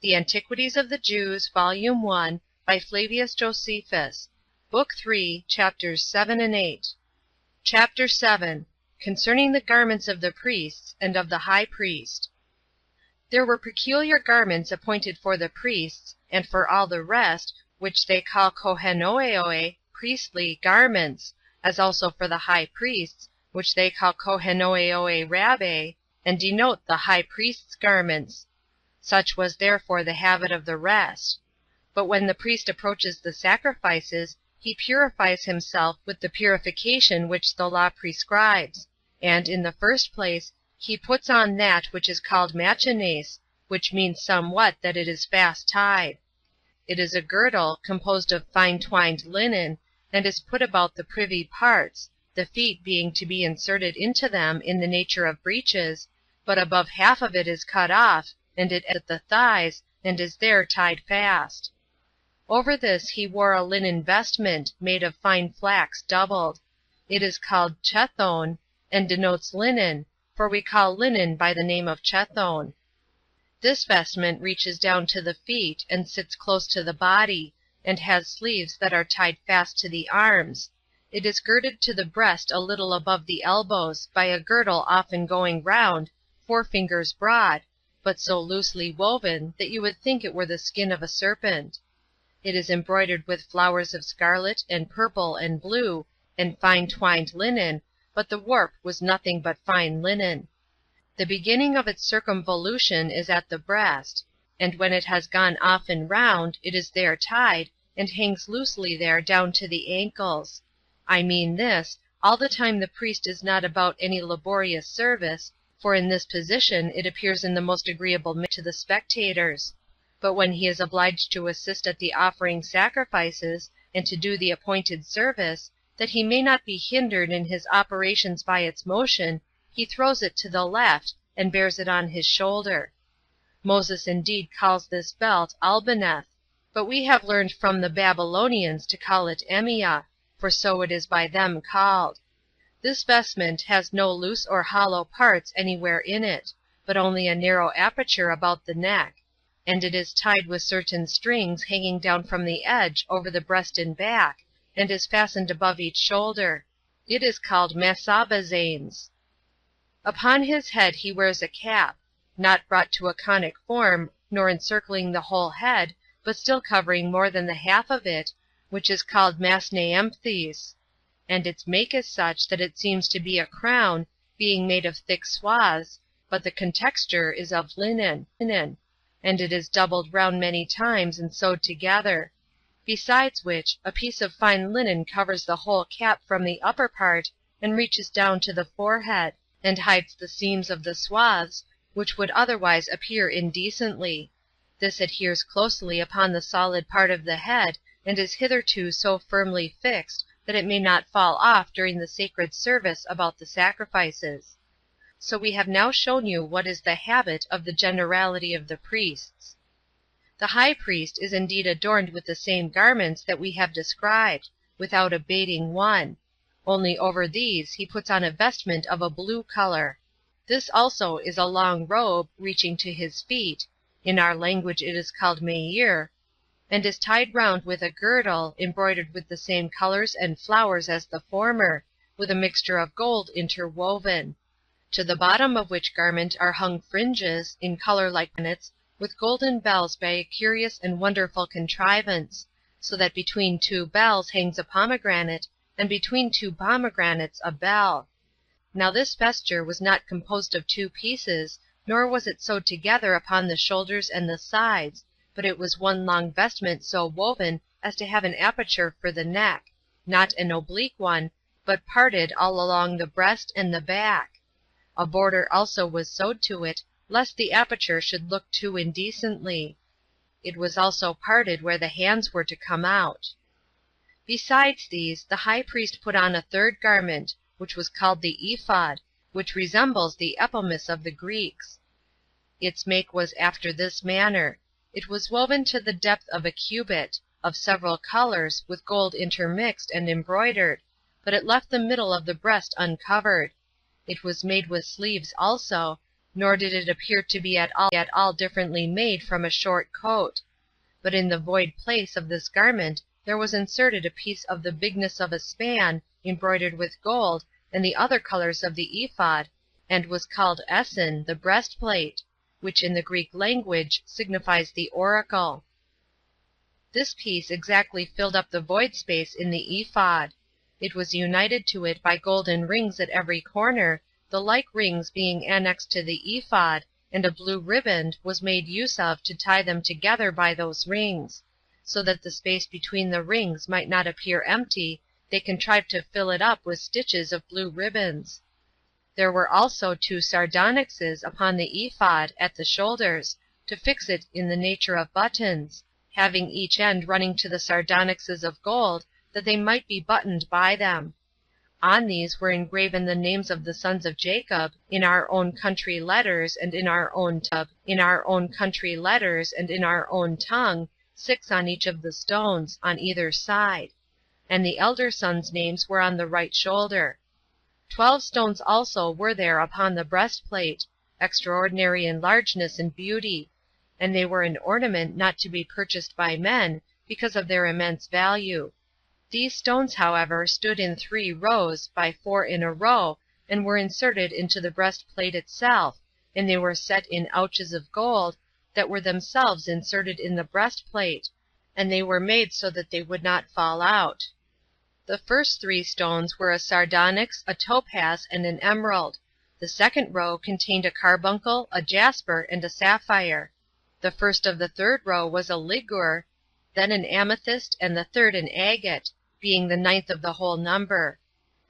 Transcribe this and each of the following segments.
The Antiquities of the Jews, Volume 1, by Flavius Josephus, Book 3, Chapters 7 and 8. Chapter 7. Concerning the garments of the priests and of the high priest. There were peculiar garments appointed for the priests, and for all the rest, which they call kohenoeoe, priestly, garments, as also for the high priests, which they call kohenoeoe rabbe, and denote the high priest's garments. Such was therefore the habit of the rest. But when the priest approaches the sacrifices, he purifies himself with the purification which the law prescribes, and, in the first place, he puts on that which is called machines, which means somewhat that it is fast tied. It is a girdle, composed of fine twined linen, and is put about the privy parts, the feet being to be inserted into them in the nature of breeches, but above half of it is cut off, and it at the thighs, and is there tied fast. Over this he wore a linen vestment, made of fine flax doubled. It is called chethon, and denotes linen, for we call linen by the name of chethon. This vestment reaches down to the feet, and sits close to the body, and has sleeves that are tied fast to the arms. It is girded to the breast a little above the elbows, by a girdle often going round, 4 fingers broad, but so loosely woven that you would think it were the skin of a serpent. It is embroidered with flowers of scarlet, and purple, and blue, and fine twined linen, but the warp was nothing but fine linen. The beginning of its circumvolution is at the breast, and when it has gone often round, it is there tied, and hangs loosely there down to the ankles. I mean this, all the time the priest is not about any laborious service, for in this position it appears in the most agreeable manner to the spectators. But when he is obliged to assist at the offering sacrifices, and to do the appointed service, that he may not be hindered in his operations by its motion, he throws it to the left, and bears it on his shoulder. Moses indeed calls this belt Albaneth, but we have learned from the Babylonians to call it Emiah, for so it is by them called. This vestment has no loose or hollow parts anywhere in it, but only a narrow aperture about the neck, and it is tied with certain strings hanging down from the edge over the breast and back, and is fastened above each shoulder. It is called Masabazanes. Upon his head he wears a cap, not brought to a conic form, nor encircling the whole head, but still covering more than the half of it, which is called Masneemphthes, and its make is such that it seems to be a crown, being made of thick swathes, but the contexture is of linen, and it is doubled round many times and sewed together. Besides which, a piece of fine linen covers the whole cap from the upper part, and reaches down to the forehead, and hides the seams of the swathes, which would otherwise appear indecently. This adheres closely upon the solid part of the head, and is hitherto so firmly fixed that it may not fall off during the sacred service about the sacrifices. So we have now shown you what is the habit of the generality of the priests. The high priest is indeed adorned with the same garments that we have described, without abating one, only over these he puts on a vestment of a blue color. This also is a long robe, reaching to his feet, in our language it is called meir, and is tied round with a girdle, embroidered with the same colors and flowers as the former, with a mixture of gold interwoven. To the bottom of which garment are hung fringes, in color like bonnets, with golden bells by a curious and wonderful contrivance, so that between 2 bells hangs a pomegranate, and between 2 pomegranates a bell. Now this vesture was not composed of 2 pieces, nor was it sewed together upon the shoulders and the sides, but it was one long vestment so woven as to have an aperture for the neck, not an oblique one, but parted all along the breast and the back. A border also was sewed to it, lest the aperture should look too indecently. It was also parted where the hands were to come out. Besides these, the high priest put on a third garment, which was called the ephod, which resembles the epomis of the Greeks. Its make was after this manner. It was woven to the depth of a cubit, of several colors, with gold intermixed and embroidered, but it left the middle of the breast uncovered. It was made with sleeves also, nor did it appear to be at all differently made from a short coat. But in the void place of this garment there was inserted a piece of the bigness of a span, embroidered with gold, and the other colors of the ephod, and was called essen, the breastplate, which in the Greek language signifies the oracle. This piece exactly filled up the void space in the ephod. It was united to it by golden rings at every corner, the like rings being annexed to the ephod, and a blue riband was made use of to tie them together by those rings; so that the space between the rings might not appear empty, they contrived to fill it up with stitches of blue ribands. There were also 2 sardonyxes upon the ephod, at the shoulders, to fix it in the nature of buttons, having each end running to the sardonyxes of gold, that they might be buttoned by them. On these were engraven the names of the sons of Jacob, in our own country letters, and in our own tongue, 6 on each of the stones, on either side; and the elder sons' names were on the right shoulder. 12 stones also were there upon the breastplate, extraordinary in largeness and beauty; and they were an ornament not to be purchased by men, because of their immense value. These stones, however, stood in 3 rows, by 4 in a row, and were inserted into the breastplate itself, and they were set in ouches of gold, that were themselves inserted in the breastplate, and they were made so that they would not fall out. The first 3 stones were a sardonyx, a topaz, and an emerald. The second row contained a carbuncle, a jasper, and a sapphire. The first of the third row was a ligure, then an amethyst, and the third an agate, being the 9th of the whole number.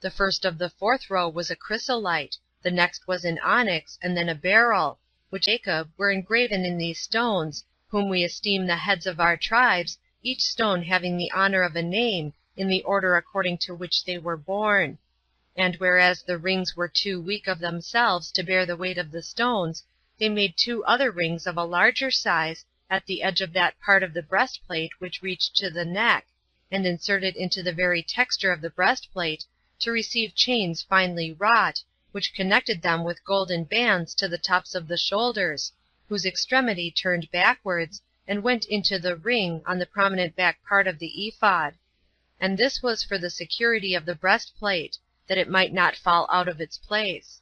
The first of the fourth row was a chrysolite, the next was an onyx, and then a beryl, which Jacob were engraven in these stones, whom we esteem the heads of our tribes, each stone having the honor of a name, in the order according to which they were born. And whereas the rings were too weak of themselves to bear the weight of the stones, they made 2 other rings of a larger size, at the edge of that part of the breastplate which reached to the neck, and inserted into the very texture of the breastplate, to receive chains finely wrought, which connected them with golden bands to the tops of the shoulders, whose extremity turned backwards, and went into the ring on the prominent back part of the ephod. And this was for the security of the breastplate, that it might not fall out of its place.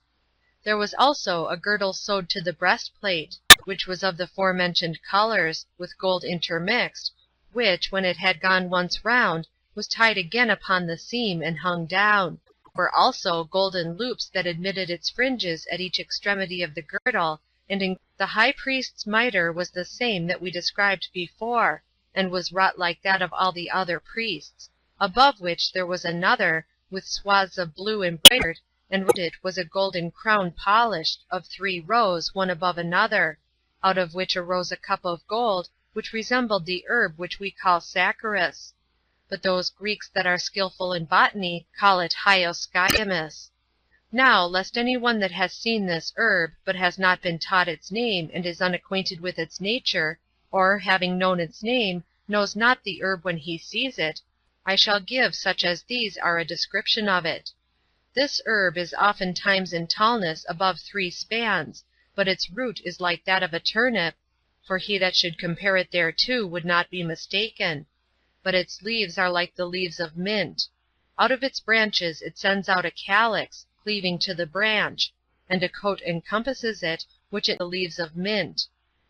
There was also a girdle sewed to the breastplate, which was of the forementioned colors, with gold intermixed, which, when it had gone once round, was tied again upon the seam, and hung down. There were also golden loops that admitted its fringes at each extremity of the girdle, and the high priest's mitre was the same that we described before, and was wrought like that of all the other priests; above which there was another, with swaths of blue embroidered, and round it was a golden crown polished, of 3 rows, one above another, out of which arose a cup of gold, which resembled the herb which we call saccharus; but those Greeks that are skillful in botany call it hyoscyamus. Now, lest any one that has seen this herb, but has not been taught its name, and is unacquainted with its nature, or, having known its name, knows not the herb when he sees it, I shall give such as these are a description of it. This herb is oftentimes in tallness above 3 spans, but its root is like that of a turnip, for he that should compare it thereto would not be mistaken; but its leaves are like the leaves of mint. Out of its branches it sends out a calyx, cleaving to the branch, and a coat encompasses it, which it the leaves of mint.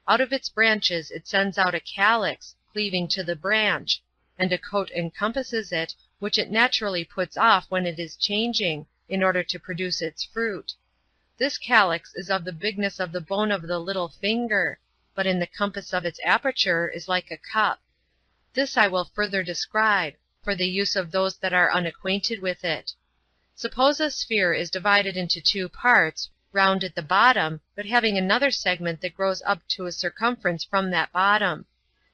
Out of its branches it sends out a calyx, cleaving to the branch, and a coat encompasses it, which it naturally puts off when it is changing, in order to produce its fruit. This calyx is of the bigness of the bone of the little finger, but in the compass of its aperture is like a cup. This I will further describe, for the use of those that are unacquainted with it. Suppose a sphere is divided into 2 parts, round at the bottom, but having another segment that grows up to a circumference from that bottom.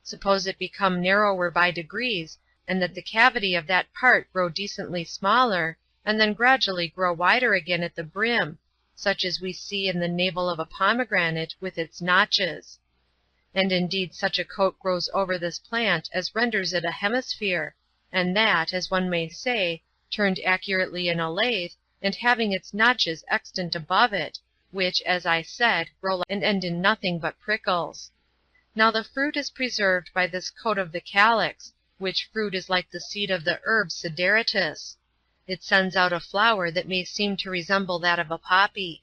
Suppose it become narrower by degrees, and that the cavity of that part grow decently smaller, and then gradually grow wider again at the brim, such as we see in the navel of a pomegranate with its notches. And indeed such a coat grows over this plant as renders it a hemisphere, and that, as one may say, turned accurately in a lathe, and having its notches extant above it, which, as I said, grow and end in nothing but prickles. Now the fruit is preserved by this coat of the calyx, which fruit is like the seed of the herb sideratus. It sends out a flower that may seem to resemble that of a poppy.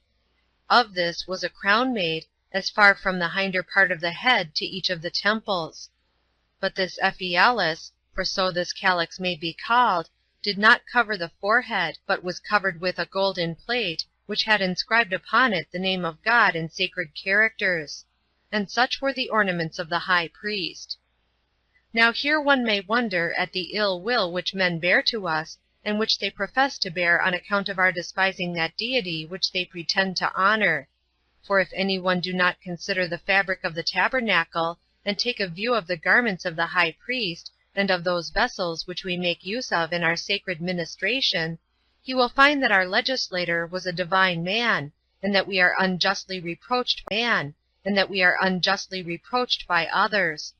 Of this was a crown made, as far from the hinder part of the head to each of the temples. But this ephialis, for so this calyx may be called, did not cover the forehead, but was covered with a golden plate, which had inscribed upon it the name of God in sacred characters. And such were the ornaments of the high priest. Now here one may wonder at the ill will which men bear to us, and which they profess to bear on account of our despising that deity which they pretend to honor. For if any one do not consider the fabric of the tabernacle, and take a view of the garments of the high priest, and of those vessels which we make use of in our sacred ministration, he will find that our legislator was a divine man, and that we are unjustly reproached by others.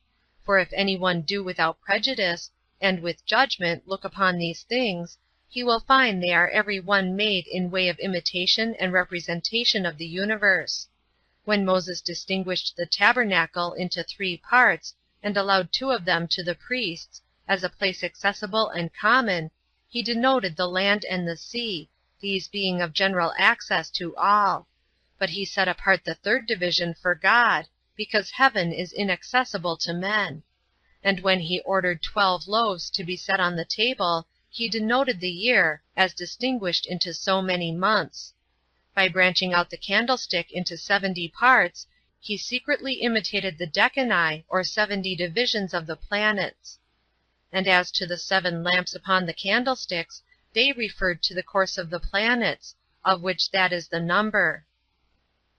For if any one do without prejudice, and with judgment look upon these things, he will find they are every one made in way of imitation and representation of the universe. When Moses distinguished the tabernacle into 3 parts, and allowed 2 of them to the priests, as a place accessible and common, he denoted the land and the sea, these being of general access to all. But he set apart the 3rd division for God, because heaven is inaccessible to men. And when he ordered 12 loaves to be set on the table, he denoted the year, as distinguished into so many months. By branching out the candlestick into 70 parts, he secretly imitated the decani, or 70 divisions of the planets. And as to the 7 lamps upon the candlesticks, they referred to the course of the planets, of which that is the number.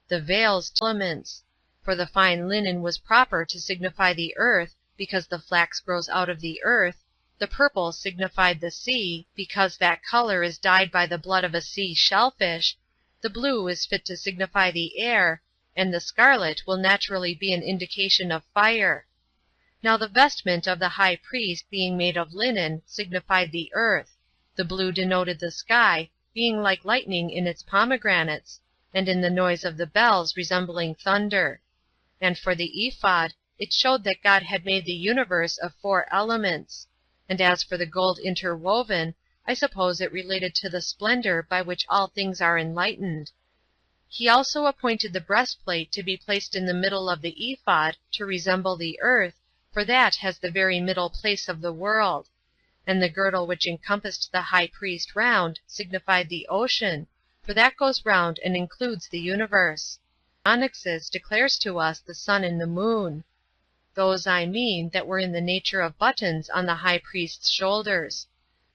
The veils, elements. For the fine linen was proper to signify the earth, because the flax grows out of the earth. The purple signified the sea, because that color is dyed by the blood of a sea shellfish. The blue is fit to signify the air, and the scarlet will naturally be an indication of fire. Now the vestment of the high priest, being made of linen, signified the earth. The blue denoted the sky, being like lightning in its pomegranates, and in the noise of the bells resembling thunder. And for the ephod, it showed that God had made the universe of 4 elements. And as for the gold interwoven, I suppose it related to the splendor by which all things are enlightened. He also appointed the breastplate to be placed in the middle of the ephod, to resemble the earth, for that has the very middle place of the world. And the girdle which encompassed the high priest round signified the ocean, for that goes round and includes the universe. Onyxus declares to us the sun and the moon. Those, I mean, that were in the nature of buttons on the high priest's shoulders.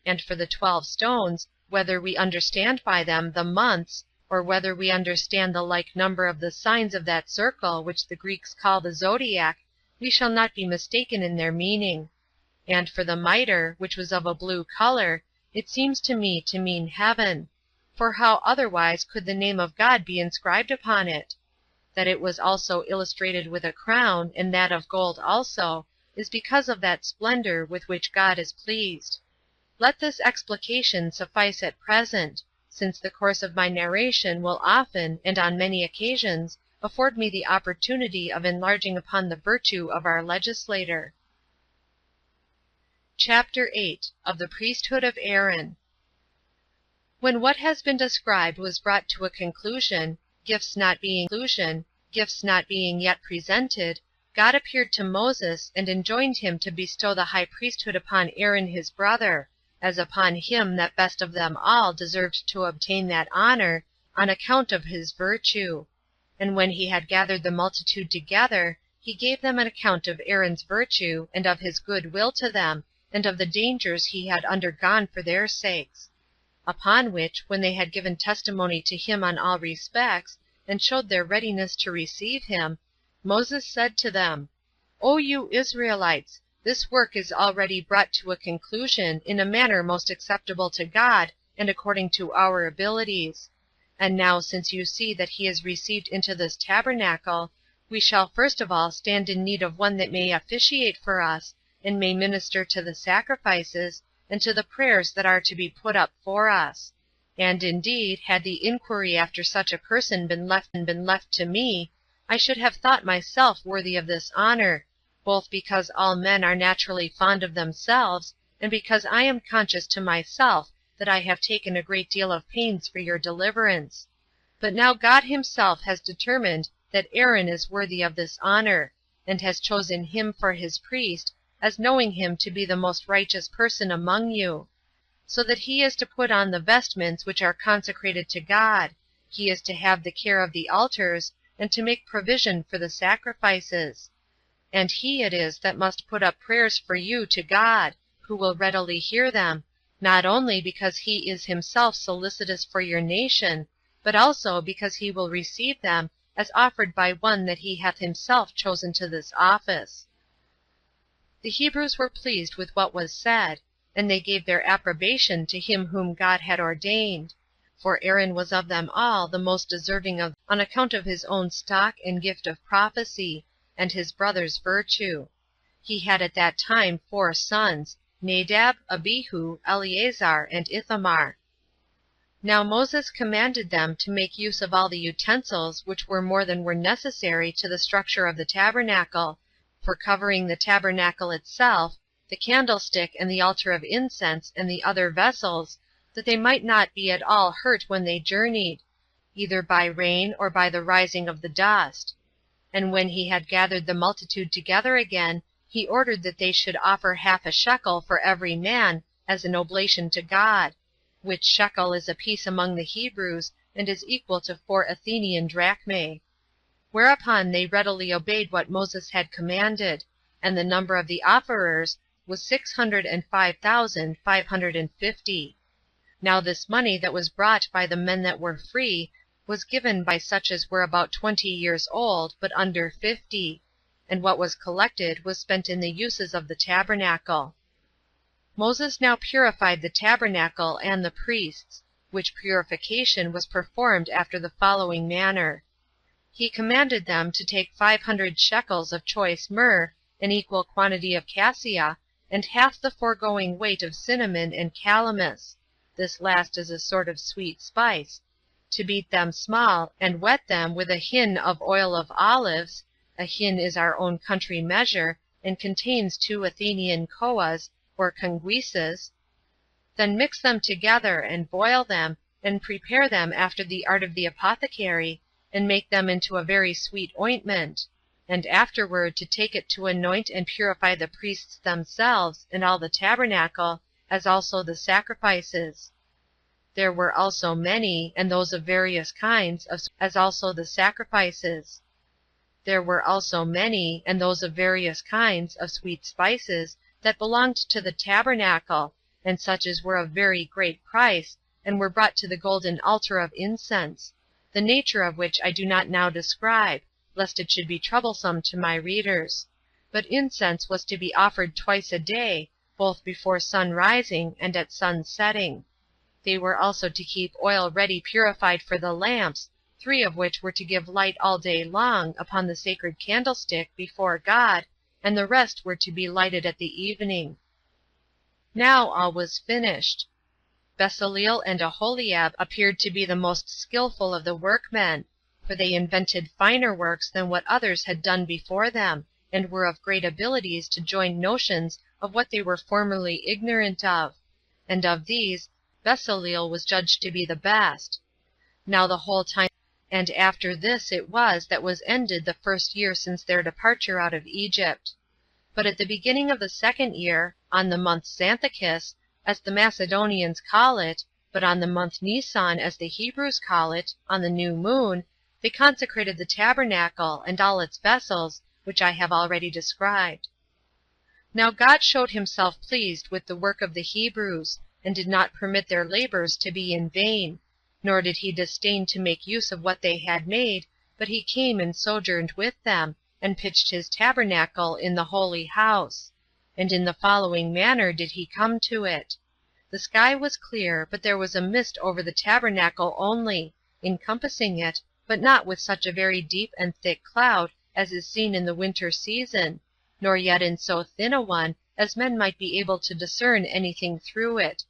And for the 12 stones, whether we understand by them the months, or whether we understand the like number of the signs of that circle which the Greeks call the zodiac, we shall not be mistaken in their meaning. And for the mitre, which was of a blue color, it seems to me to mean heaven. For how otherwise could the name of God be inscribed upon it? That it was also illustrated with a crown, and that of gold also, is because of that splendor with which God is pleased. Let this explication suffice at present, since the course of my narration will often, and on many occasions, afford me the opportunity of enlarging upon the virtue of our legislator. Chapter 8. Of the priesthood of Aaron. When what has been described was brought to a conclusion, gifts not being yet presented, God appeared to Moses, and enjoined him to bestow the high priesthood upon Aaron his brother, as upon him that best of them all deserved to obtain that honor, on account of his virtue. And when he had gathered the multitude together, he gave them an account of Aaron's virtue, and of his good will to them, and of the dangers he had undergone for their sakes. Upon which, when they had given testimony to him on all respects, and showed their readiness to receive him, Moses said to them, O you Israelites, this work is already brought to a conclusion in a manner most acceptable to God, and according to our abilities. And now, since you see that he is received into this tabernacle, we shall first of all stand in need of one that may officiate for us, and may minister to the sacrifices, and to the prayers that are to be put up for us. And indeed, had the inquiry after such a person been left to me, I should have thought myself worthy of this honor, both because all men are naturally fond of themselves, and because I am conscious to myself that I have taken a great deal of pains for your deliverance. But now God himself has determined that Aaron is worthy of this honor, and has chosen him for his priest, as knowing him to be the most righteous person among you. So that he is to put on the vestments which are consecrated to God, he is to have the care of the altars, and to make provision for the sacrifices. And he it is that must put up prayers for you to God, who will readily hear them, not only because he is himself solicitous for your nation, but also because he will receive them as offered by one that he hath himself chosen to this office. The Hebrews were pleased with what was said, and they gave their approbation to him whom God had ordained. For Aaron was of them all the most deserving on account of his own stock and gift of prophecy, and his brother's virtue. He had at that time 4 sons, Nadab, Abihu, Eleazar, and Ithamar. Now Moses commanded them to make use of all the utensils which were more than were necessary to the structure of the tabernacle, for covering the tabernacle itself, the candlestick and the altar of incense and the other vessels, that they might not be at all hurt when they journeyed, either by rain or by the rising of the dust. And when he had gathered the multitude together again, he ordered that they should offer half a shekel for every man, as an oblation to God, which shekel is a piece among the Hebrews, and is equal to 4 Athenian drachmae. Whereupon they readily obeyed what Moses had commanded, and the number of the offerers was 605,550. Now this money that was brought by the men that were free was given by such as were about 20 years old, but under 50, and what was collected was spent in the uses of the tabernacle. Moses now purified the tabernacle and the priests, which purification was performed after the following manner. He commanded them to take 500 shekels of choice myrrh, an equal quantity of cassia, and half the foregoing weight of cinnamon and calamus, this last is a sort of sweet spice, to beat them small, and wet them with a hin of oil of olives, a hin is our own country measure, and contains 2 Athenian koas, or conguises. Then mix them together, and boil them, and prepare them after the art of the apothecary, and make them into a very sweet ointment, and afterward to take it to anoint and purify the priests themselves, and all the tabernacle, as also the sacrifices. There were also many, and those of various kinds, as also the sacrifices. There were also many, and those of various kinds, of sweet spices, that belonged to the tabernacle, and such as were of very great price, and were brought to the golden altar of incense, the nature of which I do not now describe, lest it should be troublesome to my readers. But incense was to be offered twice a day, both before sun rising and at sun setting. They were also to keep oil ready purified for the lamps, 3 of which were to give light all day long upon the sacred candlestick before God, and the rest were to be lighted at the evening. Now all was finished. Bezaleel and Aholiab appeared to be the most skillful of the workmen, for they invented finer works than what others had done before them, and were of great abilities to join notions of what they were formerly ignorant of, and of these Bezaleel was judged to be the best. Now the whole time, and after this it was that was ended the first year since their departure out of Egypt. But at the beginning of the 2nd year, on the month Xanthicus, as the Macedonians call it, but on the month Nisan, as the Hebrews call it, on the new moon, they consecrated the tabernacle and all its vessels, which I have already described. Now God showed himself pleased with the work of the Hebrews, and did not permit their labors to be in vain, nor did he disdain to make use of what they had made, but he came and sojourned with them, and pitched his tabernacle in the holy house. And in the following manner did he come to it. The sky was clear, but there was a mist over the tabernacle only, encompassing it, but not with such a very deep and thick cloud as is seen in the winter season, nor yet in so thin a one as men might be able to discern anything through it,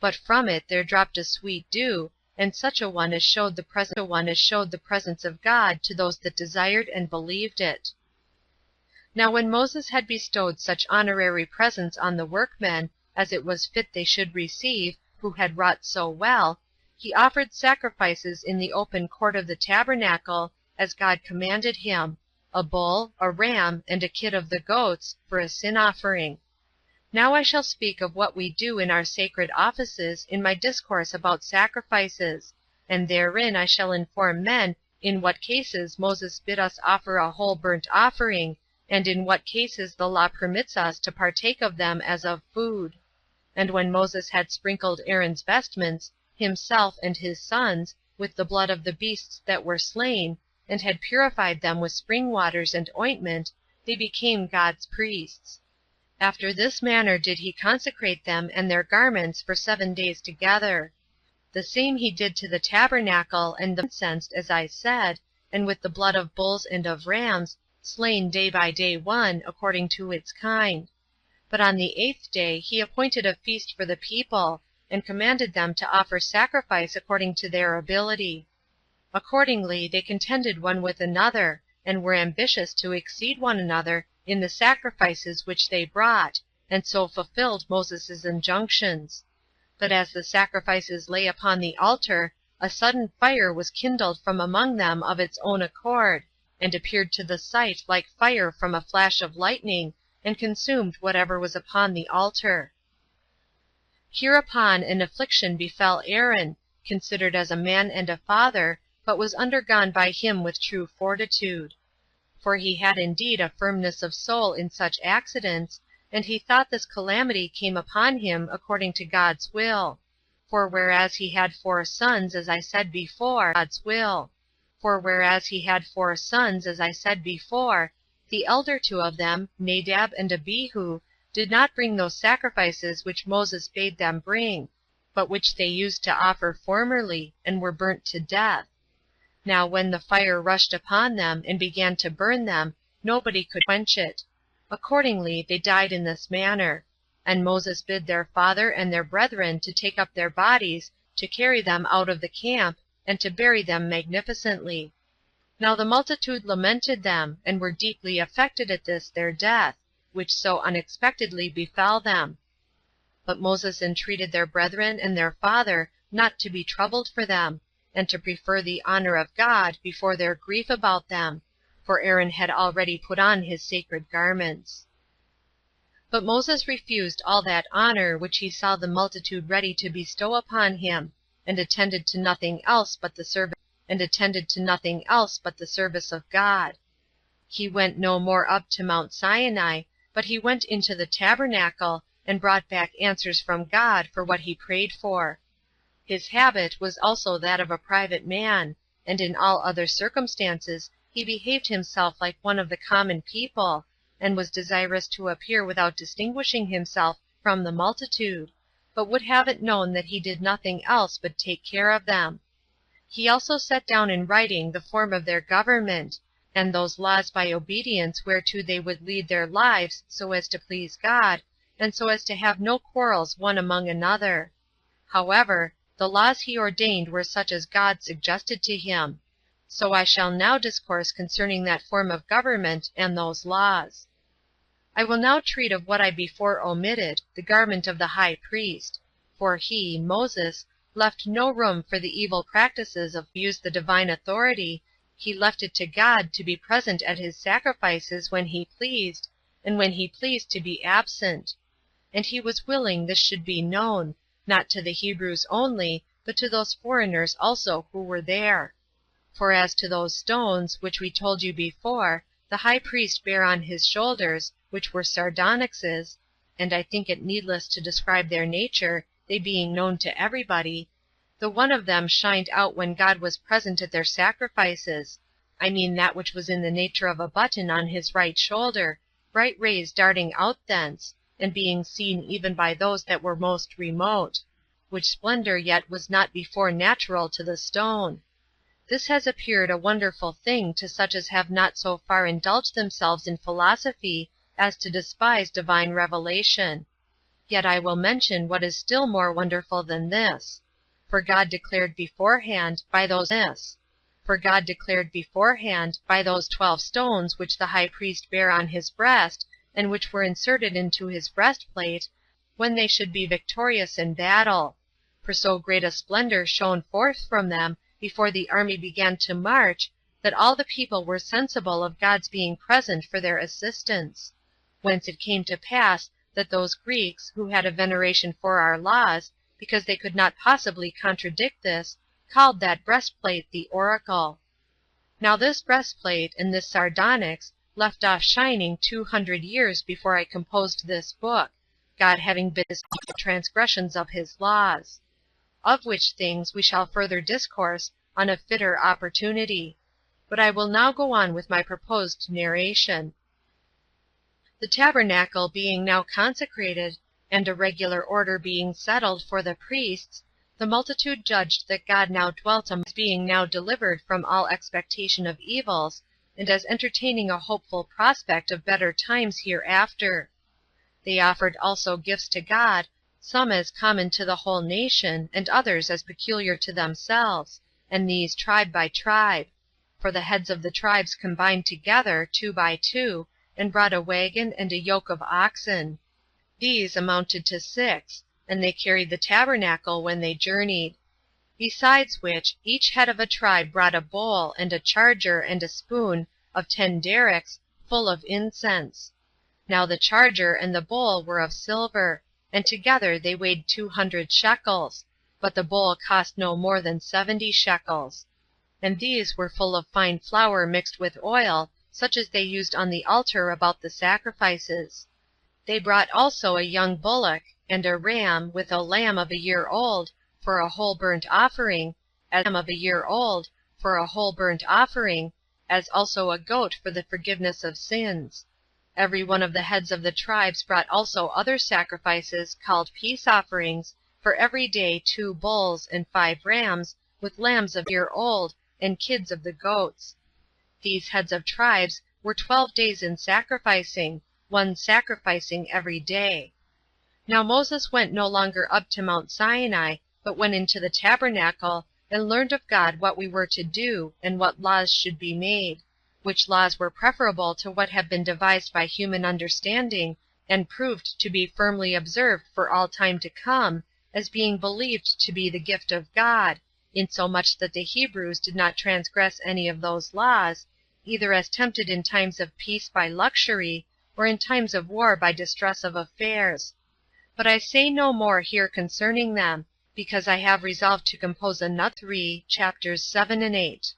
but from it there dropped a sweet dew, and such a one as showed the presence of God to those that desired and believed it. Now when Moses had bestowed such honorary presents on the workmen, as it was fit they should receive, who had wrought so well, he offered sacrifices in the open court of the tabernacle, as God commanded him, a bull, a ram, and a kid of the goats, for a sin offering. Now I shall speak of what we do in our sacred offices in my discourse about sacrifices, and therein I shall inform men in what cases Moses bid us offer a whole burnt offering, and in what cases the law permits us to partake of them as of food. And when Moses had sprinkled Aaron's vestments, himself and his sons, with the blood of the beasts that were slain, and had purified them with spring waters and ointment, they became God's priests. After this manner did he consecrate them and their garments for 7 days together. The same he did to the tabernacle and the incense, as I said, and with the blood of bulls and of rams, slain day by day one, according to its kind. But on the 8th day he appointed a feast for the people, and commanded them to offer sacrifice according to their ability. Accordingly they contended one with another, and were ambitious to exceed one another in the sacrifices which they brought, and so fulfilled Moses' injunctions. But as the sacrifices lay upon the altar, a sudden fire was kindled from among them of its own accord, and appeared to the sight like fire from a flash of lightning, and consumed whatever was upon the altar. Hereupon an affliction befell Aaron, considered as a man and a father, but was undergone by him with true fortitude. For he had indeed a firmness of soul in such accidents, and he thought this calamity came upon him according to God's will. For whereas he had 4 sons, as I said before, the elder 2 of them, Nadab and Abihu, did not bring those sacrifices which Moses bade them bring, but which they used to offer formerly, and were burnt to death. Now when the fire rushed upon them, and began to burn them, nobody could quench it. Accordingly they died in this manner. And Moses bid their father and their brethren to take up their bodies, to carry them out of the camp, and to bury them magnificently. Now the multitude lamented them, and were deeply affected at this their death, which so unexpectedly befell them. But Moses entreated their brethren and their father not to be troubled for them, and to prefer the honor of God before their grief about them, for Aaron had already put on his sacred garments. But Moses refused all that honor which he saw the multitude ready to bestow upon him, and attended to nothing else but the service of God. He went no more up to Mount Sinai, but he went into the tabernacle, and brought back answers from God for what he prayed for. His habit was also that of a private man, and in all other circumstances he behaved himself like one of the common people, and was desirous to appear without distinguishing himself from the multitude, but would have it known that he did nothing else but take care of them. He also set down in writing the form of their government, and those laws by obedience whereto they would lead their lives so as to please God, and so as to have no quarrels one among another. However, the laws he ordained were such as God suggested to him. So I shall now discourse concerning that form of government and those laws. I will now treat of what I before omitted, the garment of the high priest, for he, Moses, left no room for the evil practices of use the divine authority. He left it to God to be present at his sacrifices when he pleased, and when he pleased to be absent. And he was willing this should be known, not to the Hebrews only, but to those foreigners also who were there. For as to those stones, which we told you before, the high priest bare on his shoulders, which were sardonyxes, and I think it needless to describe their nature, they being known to everybody, the one of them shined out when God was present at their sacrifices, I mean that which was in the nature of a button on his right shoulder, bright rays darting out thence, and being seen even by those that were most remote, which splendor yet was not before natural to the stone. This has appeared a wonderful thing to such as have not so far indulged themselves in philosophy as to despise divine revelation. Yet I will mention what is still more wonderful than this. For God declared beforehand by those 12 stones which the high priest bare on his breast, and which were inserted into his breastplate, when they should be victorious in battle. For so great a splendor shone forth from them before the army began to march, that all the people were sensible of God's being present for their assistance. Whence it came to pass that those Greeks, who had a veneration for our laws, because they could not possibly contradict this, called that breastplate the Oracle. Now this breastplate and this sardonyx left off shining 200 years before I composed this book, God having been the transgressions of his laws. Of which things we shall further discourse on a fitter opportunity. But I will now go on with my proposed narration. The tabernacle being now consecrated, and a regular order being settled for the priests, the multitude judged that God now dwelt among being now delivered from all expectation of evils, and as entertaining a hopeful prospect of better times hereafter. They offered also gifts to God, some as common to the whole nation, and others as peculiar to themselves, and these tribe by tribe. For the heads of the tribes combined together, 2 by 2, and brought a wagon and a yoke of oxen. These amounted to 6, and they carried the tabernacle when they journeyed. Besides which, each head of a tribe brought a bowl, and a charger, and a spoon, of 10 derricks, full of incense. Now the charger and the bowl were of silver, and together they weighed 200 shekels, but the bowl cost no more than 70 shekels. And these were full of fine flour mixed with oil, such as they used on the altar about the sacrifices. They brought also a young bullock, and a ram, with a lamb of a year old, for a whole burnt offering, as also a goat for the forgiveness of sins. Every one of the heads of the tribes brought also other sacrifices, called peace offerings, for every day 2 bulls, and 5 rams, with lambs of a year old, and kids of the goats. These heads of tribes were 12 days in sacrificing, one sacrificing every day. Now Moses went no longer up to Mount Sinai, but went into the tabernacle, and learned of God what we were to do, and what laws should be made, which laws were preferable to what have been devised by human understanding, and proved to be firmly observed for all time to come, as being believed to be the gift of God, insomuch that the Hebrews did not transgress any of those laws, either as tempted in times of peace by luxury, or in times of war by distress of affairs. But I say no more here concerning them, because I have resolved to compose another 3 chapters 7 and 8.